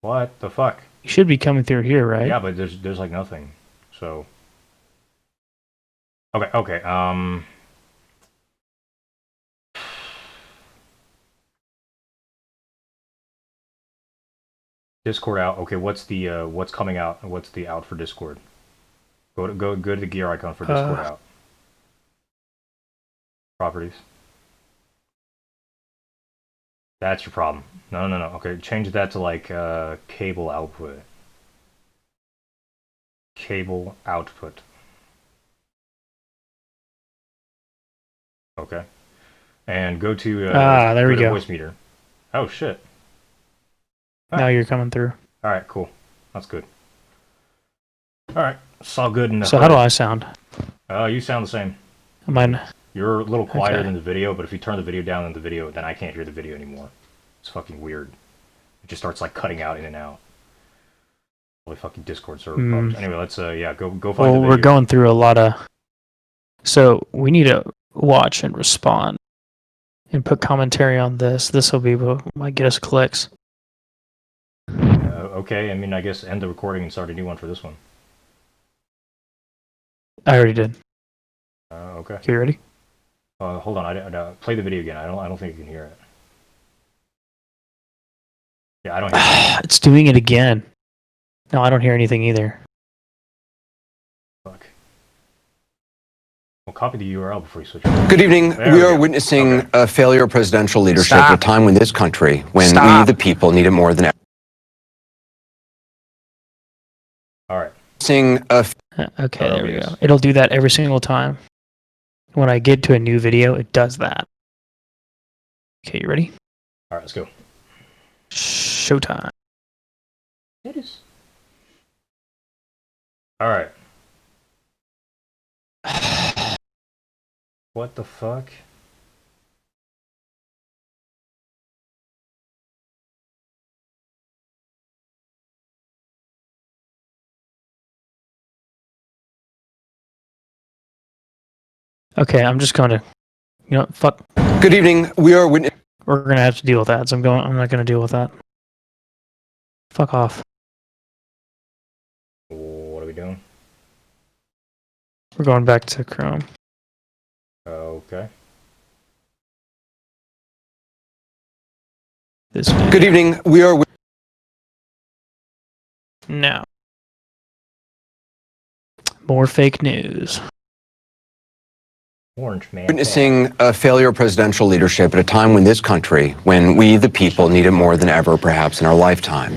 What the fuck? You should be coming through here, right? Yeah, but there's like nothing. So okay. Discord out. Okay, what's the what's coming out? What's the out for Discord? Go to the gear icon for Discord out. Properties. That's your problem. No. Okay, change that to like cable output. Cable output. Okay. And go to there we go. voice meter. Oh shit. Now you're coming through. All right, cool. That's good. All right, it's all good enough. So how do I sound? You sound the same. Am I? You're a little quieter than the video, but if you turn the video down in the video, then I can't hear the video anymore. It's fucking weird. It just starts like cutting out in and out. Holy fucking Discord server problems. Anyway, let's yeah, go find the video. Well, we're going through a lot of. So we need to watch and respond, and put commentary on this. This will be what might get us clicks. Okay, I mean, I guess end the recording and start a new one for this one. I already did. Okay. You ready? Hold on. I play the video again. I don't think you can hear it. Yeah, I don't hear it. It's doing it again. No, I don't hear anything either. Fuck. Well, copy the URL before you switch. Good evening. We are witnessing a failure of presidential leadership at a time when this country, when we the people need it more than ever. All right. Okay, there we go. It'll do that every single time. When I get to a new video, it does that. Okay, you ready? All right, let's go. Showtime. It is. All right. What the fuck? Okay, I'm just going to, fuck. Good evening. We are witnessing. We're gonna have to deal with that. So I'm not gonna deal with that. Fuck off. What are we doing? We're going back to Chrome. Okay. This way. Good evening. We are now. More fake news. Orange man. Witnessing a failure of presidential leadership at a time when this country, when we the people need it more than ever, perhaps in our lifetime.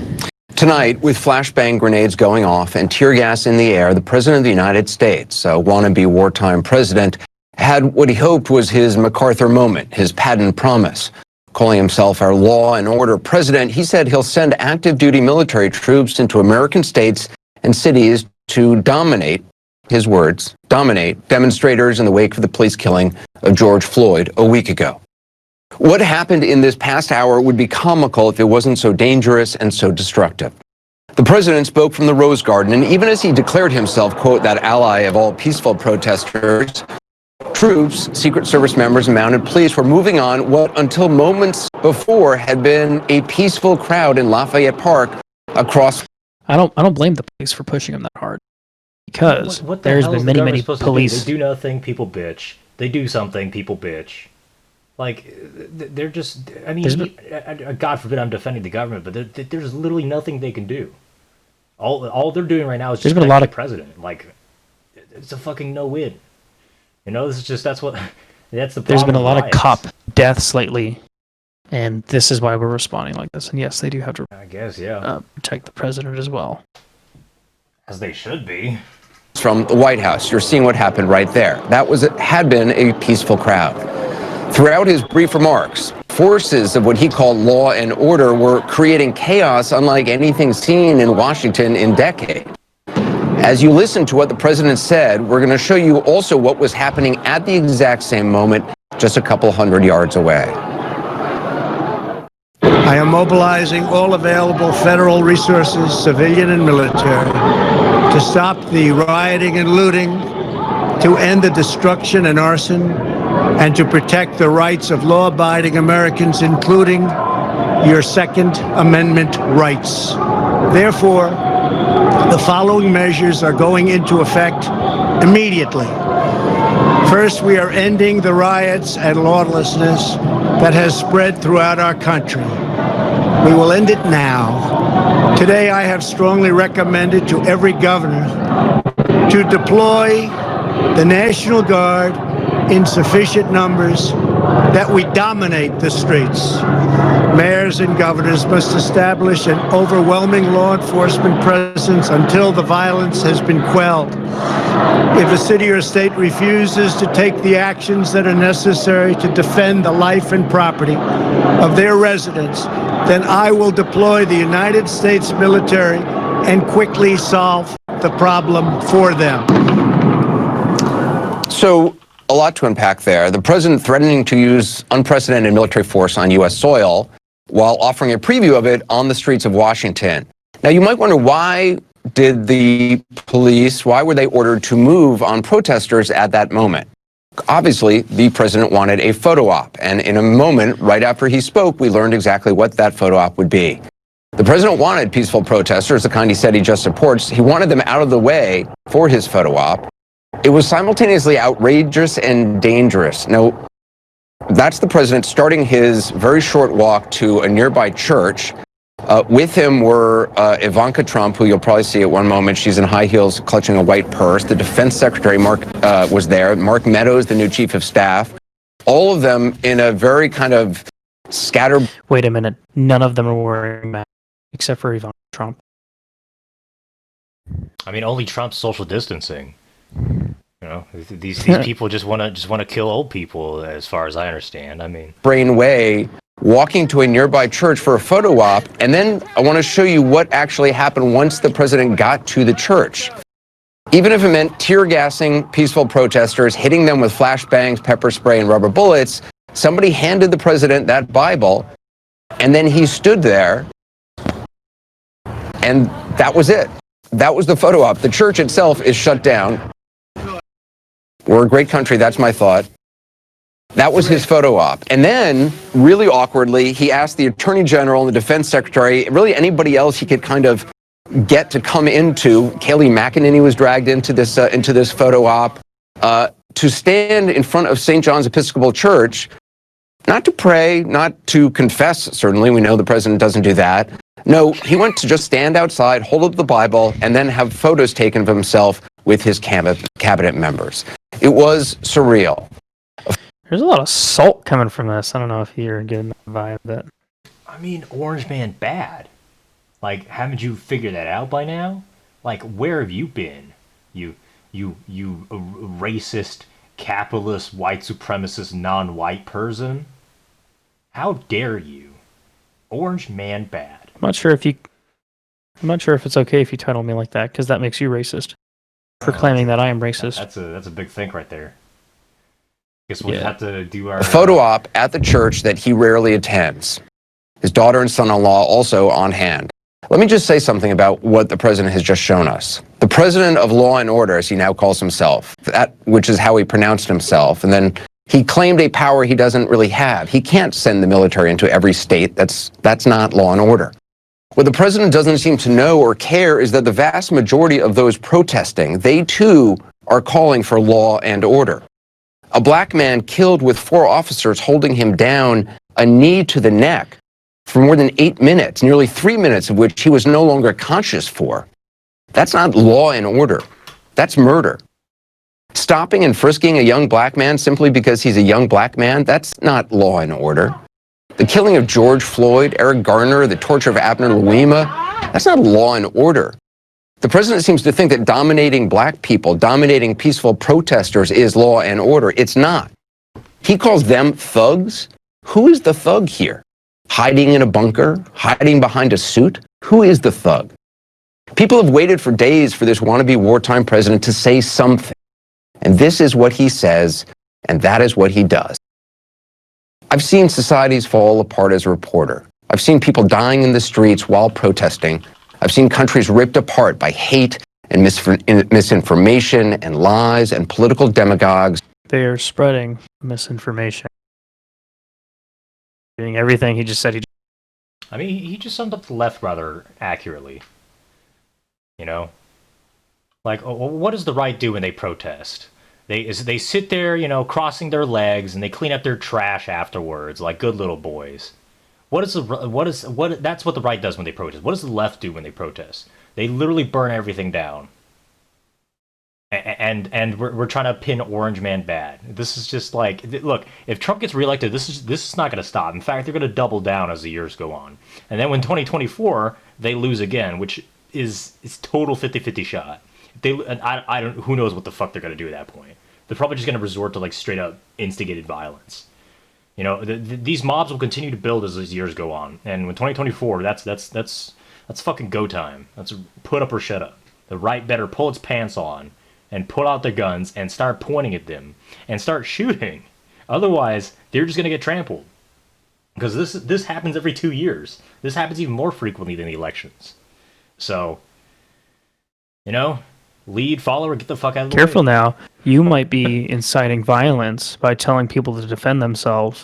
Tonight, with flashbang grenades going off and tear gas in the air, the President of the United States, a wannabe wartime president, had what he hoped was his MacArthur moment, his patent promise. Calling himself our law and order president, he said he'll send active duty military troops into American states and cities to dominate, his words, dominate demonstrators in the wake of the police killing of George Floyd a week ago. What happened in this past hour would be comical if it wasn't so dangerous and so destructive. The president spoke from the Rose Garden, and even as he declared himself, quote, that ally of all peaceful protesters, troops, Secret Service members, and mounted police were moving on what until moments before had been a peaceful crowd in Lafayette Park across. I don't blame the police for pushing him that hard. Because there's been many police. They do nothing, people bitch. They do something, people bitch. Like, they're just, I mean, God forbid I'm defending the government, but there's literally nothing they can do. All they're doing right now is just protect the president. Like, it's a fucking no-win. You know, this is just, that's the problem. There's been a lot of cop deaths lately, and this is why we're responding like this. And yes, they do have to, I guess, yeah, protect the president as well. As they should be. From the White House, you're seeing what happened right there. That had been a peaceful crowd. Throughout his brief remarks, forces of what he called law and order were creating chaos unlike anything seen in Washington in decades. As you listen to what the president said, we're going to show you also what was happening at the exact same moment, just a couple hundred yards away. I am mobilizing all available federal resources, civilian and military, to stop the rioting and looting, to end the destruction and arson, and to protect the rights of law-abiding Americans, including your Second Amendment rights. Therefore, the following measures are going into effect immediately. First, we are ending the riots and lawlessness that has spread throughout our country. We will end it now. Today, I have strongly recommended to every governor to deploy the National Guard in sufficient numbers that we dominate the streets. Mayors and governors must establish an overwhelming law enforcement presence until the violence has been quelled. If a city or state refuses to take the actions that are necessary to defend the life and property of their residents, then I will deploy the United States military and quickly solve the problem for them. So, a lot to unpack there. The president threatening to use unprecedented military force on U.S. soil while offering a preview of it on the streets of Washington. Now, you might wonder, why did the police, why were they ordered to move on protesters at that moment? Obviously, the president wanted a photo op, and in a moment, right after he spoke, we learned exactly what that photo op would be. The president wanted peaceful protesters, the kind he said he just supports. He wanted them out of the way for his photo op. It was simultaneously outrageous and dangerous. Now, that's the president starting his very short walk to a nearby church. With him were Ivanka Trump, who you'll probably see at one moment. She's in high heels clutching a white purse. The defense secretary, Mark, was there. Mark Meadows, the new chief of staff. All of them in a very kind of scattered... Wait a minute. None of them are wearing masks, except for Ivanka Trump. I mean, only Trump's social distancing. You know, these people just want to kill old people, as far as I understand. I mean, brain way, walking to a nearby church for a photo op, and then I want to show you what actually happened once the president got to the church. Even if it meant tear gassing peaceful protesters, hitting them with flashbangs, pepper spray, and rubber bullets, somebody handed the president that Bible, and then he stood there, and that was it. That was the photo op. The church itself is shut down. We're a great country, that's my thought. That was his photo op. And then, really awkwardly, he asked the Attorney General and the Defense Secretary, really anybody else he could kind of get to come into. Kayleigh McEnany was dragged into this photo op, to stand in front of St. John's Episcopal Church, not to pray, not to confess, certainly. We know the president doesn't do that. No, he went to just stand outside, hold up the Bible, and then have photos taken of himself with his cabinet members. It was surreal. There's a lot of salt coming from this. I don't know if you're getting the vibe of that. I mean, Orange Man bad. Like, haven't you figured that out by now? Like, where have you been? You racist, capitalist, white supremacist, non-white person? How dare you? Orange Man bad. I'm not sure if it's okay if you title me like that, because that makes you racist. Proclaiming that I am racist. That's a big think right there. Guess we'll have to do our... A photo op at the church that he rarely attends. His daughter and son-in-law also on hand. Let me just say something about what the president has just shown us. The president of law and order, as he now calls himself, which is how he pronounced himself, and then he claimed a power he doesn't really have. He can't send the military into every state. That's not law and order. What the president doesn't seem to know or care is that the vast majority of those protesting, they too are calling for law and order. A black man killed with 4 officers holding him down, a knee to the neck, for more than 8 minutes, nearly 3 minutes of which he was no longer conscious for. That's not law and order. That's murder. Stopping and frisking a young black man simply because he's a young black man, that's not law and order. The killing of George Floyd, Eric Garner, the torture of Abner Louima, that's not law and order. The president seems to think that dominating black people, dominating peaceful protesters is law and order. It's not. He calls them thugs. Who is the thug here? Hiding in a bunker? Hiding behind a suit? Who is the thug? People have waited for days for this wannabe wartime president to say something. And this is what he says, and that is what he does. I've seen societies fall apart as a reporter. I've seen people dying in the streets while protesting. I've seen countries ripped apart by hate and misinformation and lies and political demagogues. They are spreading misinformation. Doing everything he just said he... I mean, he just summed up the left rather accurately. You know, like what does the right do when they protest? They sit there, you know, crossing their legs, and they clean up their trash afterwards, like good little boys. That's what the right does when they protest. What does the left do when they protest? They literally burn everything down. And we're trying to pin Orange Man bad. This is just like, look, if Trump gets reelected, this is not going to stop. In fact, they're going to double down as the years go on. And then when 2024 they lose again, which is total 50-50 shot. I don't, who knows what the fuck they're going to do at that point. They're probably just going to resort to like straight up instigated violence. You know, these mobs will continue to build as these years go on. And when 2024, that's fucking go time. That's put up or shut up. The right better pull its pants on and pull out their guns and start pointing at them and start shooting. Otherwise, they're just gonna get trampled. Because this happens every 2 years. This happens even more frequently than the elections. So, you know, lead, follower, get the fuck out of the way. Careful now. You might be inciting violence by telling people to defend themselves.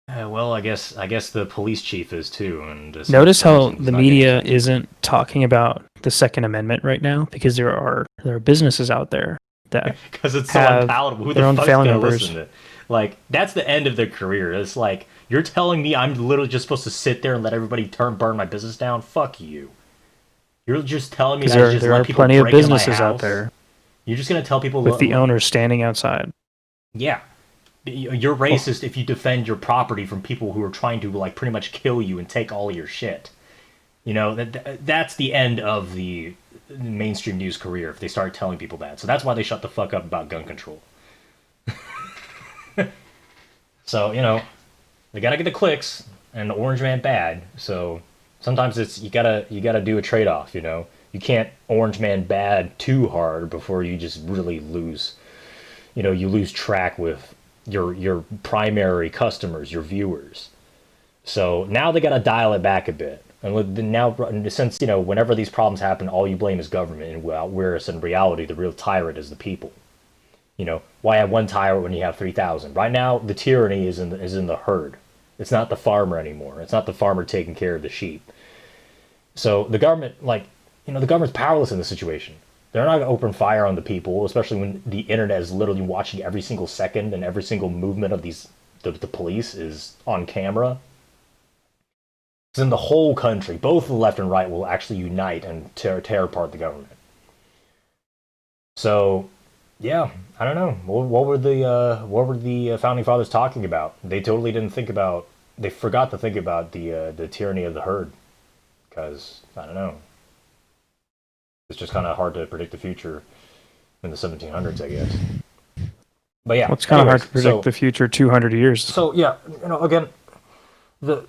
Well, I guess the police chief is too. And notice how the media isn't talking about the Second Amendment right now, because there are businesses out there that because it's so unpalatable. Who the fuck's gonna listen to it? Like, that's the end of their career. It's like, you're telling me I'm literally just supposed to sit there and let everybody burn my business down? Fuck you. You're just telling me that there are plenty of businesses out there. You're just gonna tell people with the owners standing outside. Yeah. You're racist if you defend your property from people who are trying to like pretty much kill you and take all your shit. You know, that's the end of the mainstream news career if they start telling people that. So that's why they shut the fuck up about gun control. So, you know, they gotta get the clicks, and the Orange Man bad. So sometimes it's you gotta do a trade-off. You know, you can't Orange Man bad too hard before you just really lose. You know, you lose track with your primary customers, your viewers. So now they got to dial it back a bit. And now, since, you know, whenever these problems happen, all you blame is government, and whereas in reality, the real tyrant is the people. You know, why have one tyrant when you have 3,000? Right now, the tyranny is in the herd. It's not the farmer anymore. It's not the farmer taking care of the sheep. So the government, like, you know, the government's powerless in this situation. They're not going to open fire on the people, especially when the internet is literally watching every single second, and every single movement of the police is on camera. Then the whole country, both the left and right, will actually unite and tear apart the government. So, yeah, I don't know. What were the founding fathers talking about? They totally didn't think about. They forgot to think about the tyranny of the herd, because I don't know. It's just kind of hard to predict the future in the 1700s, I guess. But yeah, it's kind of hard to predict the future 200 years. So yeah, you know, again, the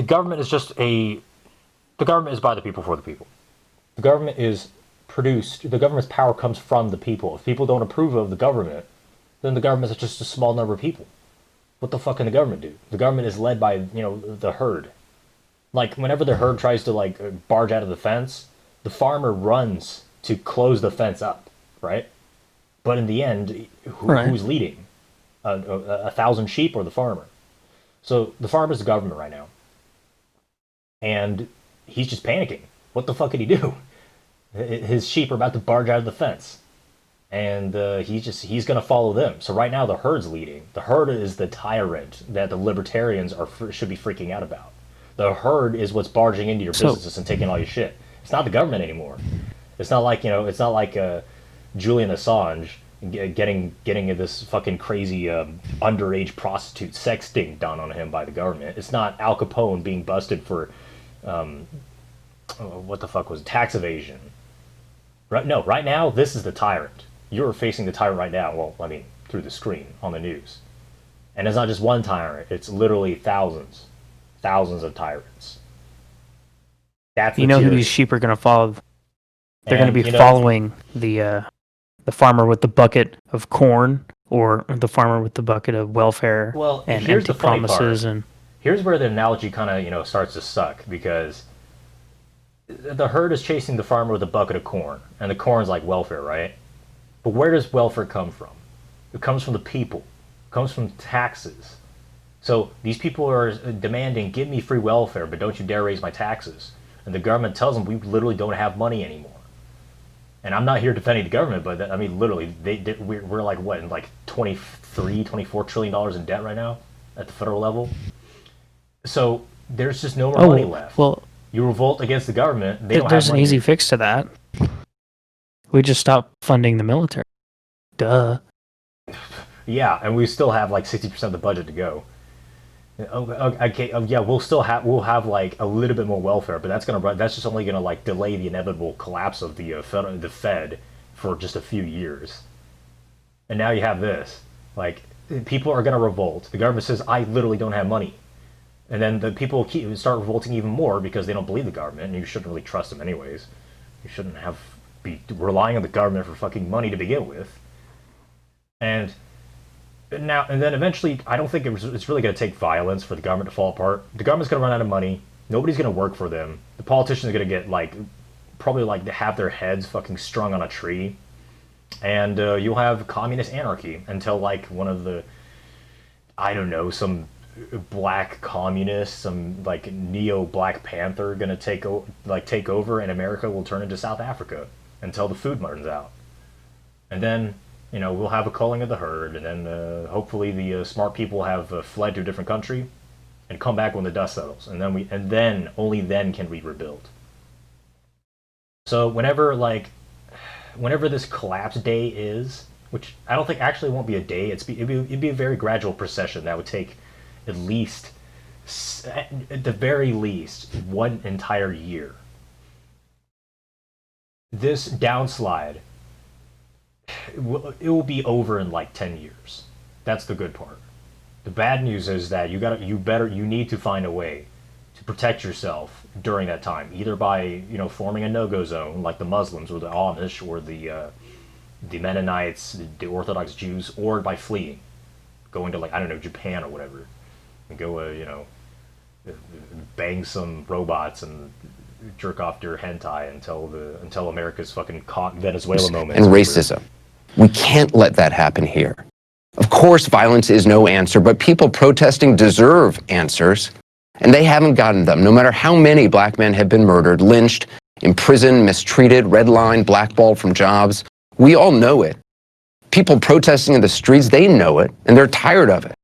government is the government is by the people for the people. The government is produced. The government's power comes from the people. If people don't approve of the government, then the government is just a small number of people. What the fuck can the government do? The government is led by, you know, the herd. Like, whenever the herd tries to like barge out of the fence, the farmer runs to close the fence up, right? But in the end, who's leading? 1,000 sheep or the farmer? So the farmer's the government right now. And he's just panicking. What the fuck could he do? His sheep are about to barge out of the fence. And he's going to follow them. So right now the herd's leading. The herd is the tyrant that the libertarians should be freaking out about. The herd is what's barging into your businesses and taking all your shit. It's not the government anymore. It's not like, you know, it's not like Julian Assange getting this fucking crazy underage prostitute sexting done on him by the government. It's not Al Capone being busted for what the fuck was it? Tax evasion. Right now this is the tyrant. You're facing the tyrant right now. Well, I mean, through the screen on the news. And it's not just one tyrant. It's literally thousands of tyrants. That's you know who these sheep are going to follow. They're going to be following the farmer with the bucket of corn, or the farmer with the bucket of welfare and empty promises. And here's where the analogy kind of, you know, starts to suck, because the herd is chasing the farmer with a bucket of corn, and the corn's like welfare, right? But where does welfare come from? It comes from the people. It comes from taxes. So these people are demanding, give me free welfare, but don't you dare raise my taxes. And the government tells them, we literally don't have money anymore. And I'm not here defending the government, but I mean, literally, we're like what, in like 23, 24 trillion dollars in debt right now at the federal level. So there's just no more money left. Well, you revolt against the government. They don't there's have an money. easy fix to that. We just stop funding the military. Duh. Yeah, and we still have like 60% of the budget to go. Okay, yeah, we'll have like a little bit more welfare, but that's just only gonna like delay the inevitable collapse of the Fed for just a few years. And now you have this, like, people are gonna revolt. The government says, I literally don't have money, and then the people start revolting even more because they don't believe the government, and you shouldn't really trust them anyways. You shouldn't be relying on the government for fucking money to begin with. And then eventually, I don't think it's really going to take violence for the government to fall apart. The government's going to run out of money. Nobody's going to work for them. The politicians are going to get probably have their heads fucking strung on a tree, and you'll have communist anarchy until like one of the, I don't know, some black communist, some like neo Black Panther going to take over, and America will turn into South Africa until the food runs out, and then. We'll have a culling of the herd, and then hopefully the smart people have fled to a different country, and come back when the dust settles, and then only then can we rebuild. So whenever this collapse day is, which I don't think actually won't be a day, it'd be a very gradual procession that would take at the very least, one entire year. This downslide. It will be over in like 10 years. That's the good part. The bad news is that you need to find a way to protect yourself during that time, either by forming a no-go zone like the Muslims or the Amish or the Mennonites, the Orthodox Jews, or by fleeing, going to like, I don't know, Japan or whatever, and go bang some robots and jerk off their hentai until America's fucking caught Venezuela moment. And racism. We can't let that happen here. Of course, violence is no answer, but people protesting deserve answers, and they haven't gotten them. No matter how many black men have been murdered, lynched, imprisoned, mistreated, redlined, blackballed from jobs, we all know it. People protesting in the streets, they know it, and they're tired of it.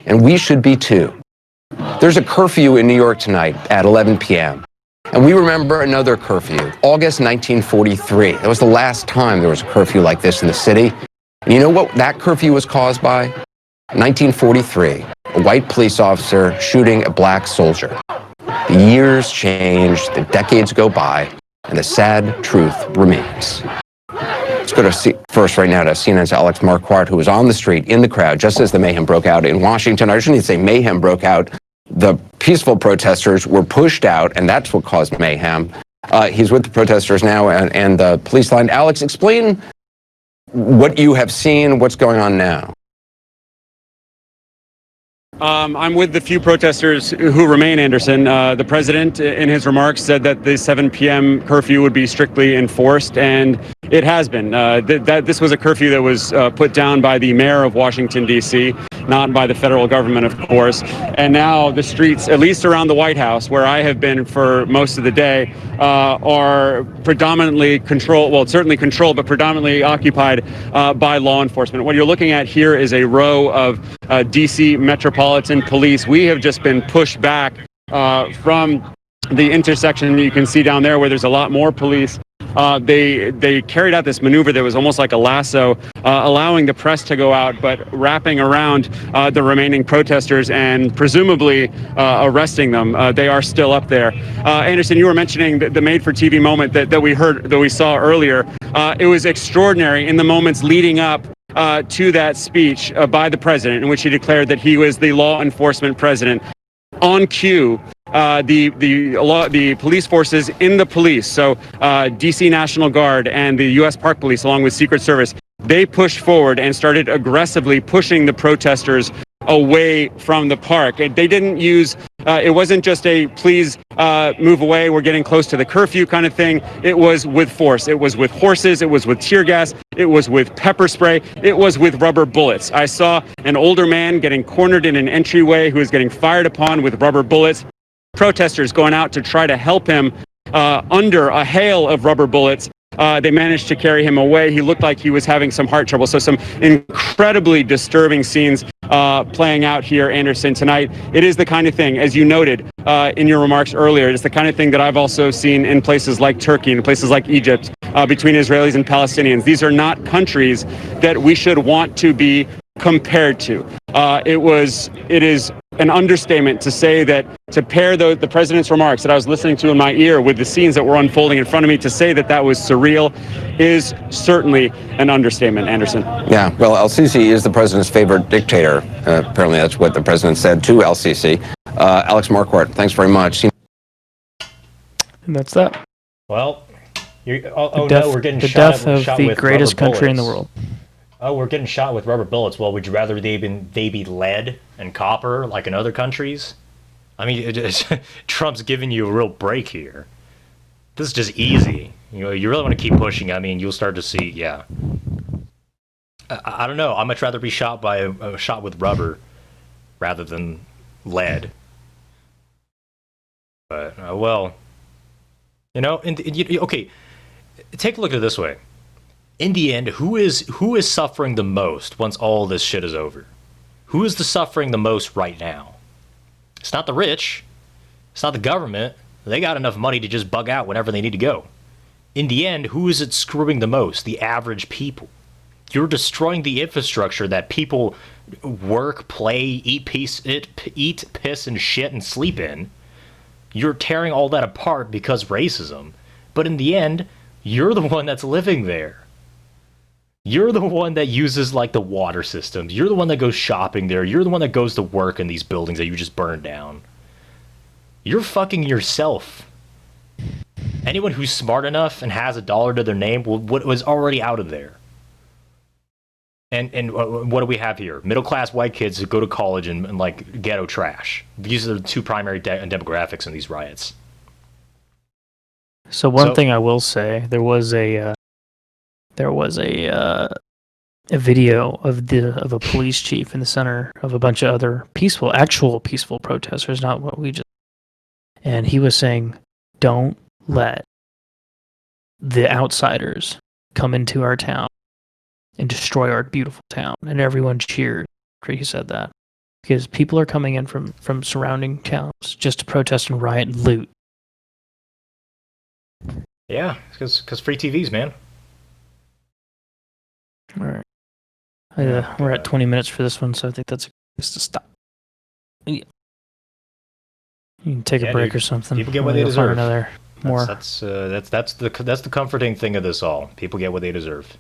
And we should be too. There's a curfew in New York tonight at 11 p.m. And we remember another curfew, August 1943. That was the last time there was a curfew like this in the city. And you know what that curfew was caused by? 1943, a white police officer shooting a black soldier. The years change, the decades go by, and the sad truth remains. Let's go first right now to CNN's Alex Marquardt, who was on the street in the crowd just as the mayhem broke out in Washington. I shouldn't even say mayhem broke out. The peaceful protesters were pushed out, and that's what caused mayhem. He's with the protesters now and the police line. Alex, explain what you have seen, what's going on now. I'm with the few protesters who remain, Anderson. The president, in his remarks, said that the 7 p.m. curfew would be strictly enforced, and it has been. This was a curfew that was put down by the mayor of Washington, D.C., not by the federal government, of course. And now the streets, at least around the White House, where I have been for most of the day, are predominantly certainly controlled, but predominantly occupied by law enforcement. What you're looking at here is a row of D.C. Metropolitan Police. We have just been pushed back from the intersection you can see down there where there's a lot more police. They carried out this maneuver that was almost like a lasso, allowing the press to go out, but wrapping around the remaining protesters and presumably arresting them. They are still up there. Anderson, you were mentioning the made-for-TV moment that we saw earlier. It was extraordinary in the moments leading up to that speech by the president, in which he declared that he was the law enforcement president. On cue, the police forces in the police, so DC National Guard and the U.S. Park Police, along with Secret Service, they pushed forward and started aggressively pushing the protesters away from the park. They didn't use, it wasn't just a please move away, we're getting close to the curfew kind of thing. It was with force. It was with horses. It was with tear gas. It was with pepper spray. It was with rubber bullets. I saw an older man getting cornered in an entryway who was getting fired upon with rubber bullets. Protesters going out to try to help him under a hail of rubber bullets. They managed to carry him away. He looked like he was having some heart trouble. So some incredibly disturbing scenes playing out here, Anderson, tonight. It is the kind of thing, as you noted in your remarks earlier, it's the kind of thing that I've also seen in places like Turkey and places like Egypt between Israelis and Palestinians. These are not countries that we should want to be compared to. It is an understatement to say that, to pair the president's remarks that I was listening to in my ear with the scenes that were unfolding in front of me, to say that that was surreal is certainly an understatement, Anderson. Yeah, well, El-Sisi is the president's favorite dictator. Apparently that's what the president said to El-Sisi. Alex Marquardt, thanks very much. And that's that. Well, we're getting the shot death of shot the with greatest rubber country in the bullets. world. Oh, we're getting shot with rubber bullets. Well, would you rather they be lead and copper like in other countries? I mean, Trump's giving you a real break here. This is just easy. You know, you really want to keep pushing. I mean, you'll start to see. Yeah. I don't know. I'd much rather be shot by a shot with rubber rather than lead. But well, you know, okay. Take a look at it this way. In the end, who is suffering the most once all this shit is over? Who is suffering the most right now? It's not the rich. It's not the government. They got enough money to just bug out whenever they need to go. In the end, who is it screwing the most? The average people. You're destroying the infrastructure that people work, play, eat, piss, and shit and sleep in. You're tearing all that apart because racism. But in the end, you're the one that's living there. You're the one that uses, like, the water systems. You're the one that goes shopping there. You're the one that goes to work in these buildings that you just burned down. You're fucking yourself. Anyone who's smart enough and has $1 to their name was already out of there. And what do we have here? Middle-class white kids who go to college and like, ghetto trash. These are the two primary demographics in these riots. So one thing I will say, there was a video of a police chief in the center of a bunch of other actual peaceful protesters, not what we just. And he was saying, "Don't let the outsiders come into our town and destroy our beautiful town." And everyone cheered after he said that, because people are coming in from surrounding towns just to protest and riot and loot. Yeah, because free TVs, man. All right. We're at 20 minutes for this one, so I think that's a place to stop. Yeah. You can take a break, dude, or something. People get what they deserve. Another more. That's the comforting thing of this all. People get what they deserve.